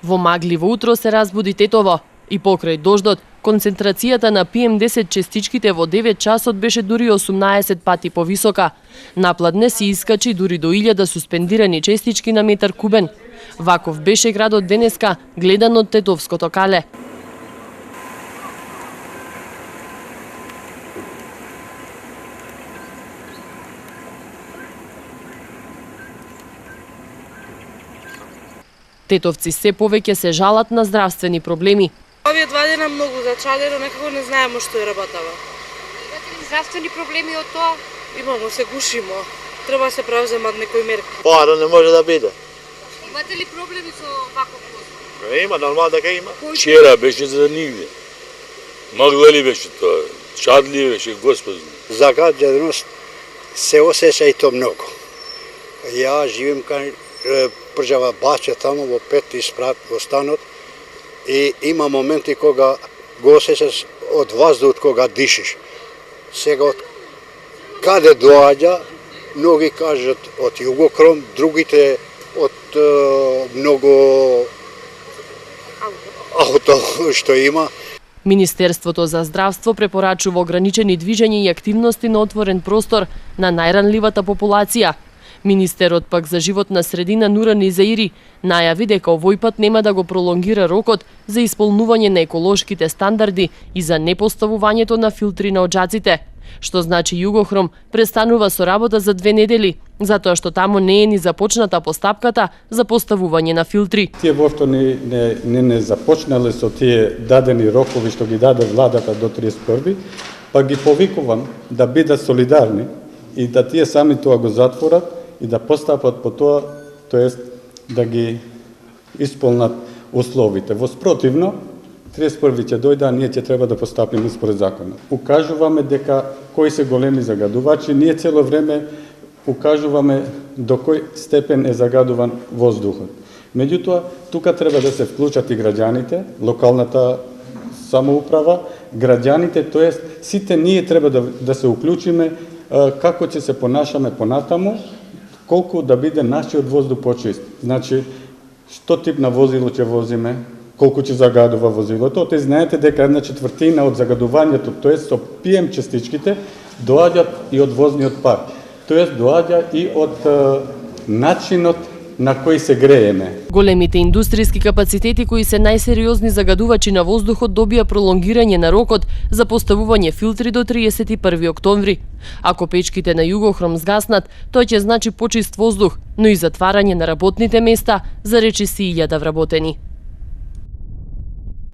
Во магливо утро се разбуди Тетово и покрај дождот, концентрацијата на PM10 честичките во 9 часот беше дури 18 пати повисока. Напладне си искачи дури до 1000 суспендирани честички на метар кубен. Ваков беше градот денеска, гледан од Тетовското кале. Тетовци се повеќе се жалат на здравствени проблеми. Овие 2 дена многу зачадено, некако не знаеме што е работава. Имате ли здравствени проблеми од тоа? Имамо, се гушимо. Треба се превземат некои мерки. Пара не може да биде. Имате ли проблеми со ваков воздух? Има, нормално дека има. Вчера беше за нигде. Магла ли беше тоа? Чадли беше, господи. Загаденост се осеќа и то многу. Ја живеем кај пржава бача тамо во 5 спрат во станот и има моменти кога го осеќаш од воздухот кога дишиш. Сега од каде доаѓа, многи кажат од Југокром, другите од многу ауто што има. Министерството за здравство препорачува ограничени движења и активности на отворен простор на најранливата популација. Министерот пак за животна средина Нура Низаири најави дека овој пат нема да го пролонгира рокот за исполнување на еколошките стандарди и за непоставувањето на филтри на оджаците, што значи Југохром престанува со работа за 2 недели, затоа што таму не е ни започната постапката за поставување на филтри. Тие воопшто не започнале со тие дадени рокови што ги даде владата до 31, па ги повикувам да бидат солидарни и да тие сами тоа го затворат и да постапат по тоа, тоест да ги исполнат условите. Во спротивно, 31 ќе дојде, а ние ќе треба да постапиме според законот. Укажуваме дека кои се големи загадувачи, ние цело време укажуваме до кој степен е загадуван воздухот. Меѓутоа, тука треба да се вклучат и граѓаните, локалната самоуправа, граѓаните, тоест сите ние треба да се уклучиме како ќе се понашаме понатаму, колку да биде нашиот воздух почист. Значи, што тип на возило ќе возиме, колку ќе загадува возилото. Те знаете дека 1/4 од загадувањето, тоест со PM частичките, доаѓаат и од возниот пар. Тоест доаѓа и од начинот на кој се грееме. Големите индустријски капацитети кои се најсериозни загадувачи на воздухот добија пролонгирање на рокот за поставување филтри до 31 октомври. Ако печките на Југохром згаснат, тоа ќе значи почист воздух, но и затварање на работните места за речиси 1000 вработени.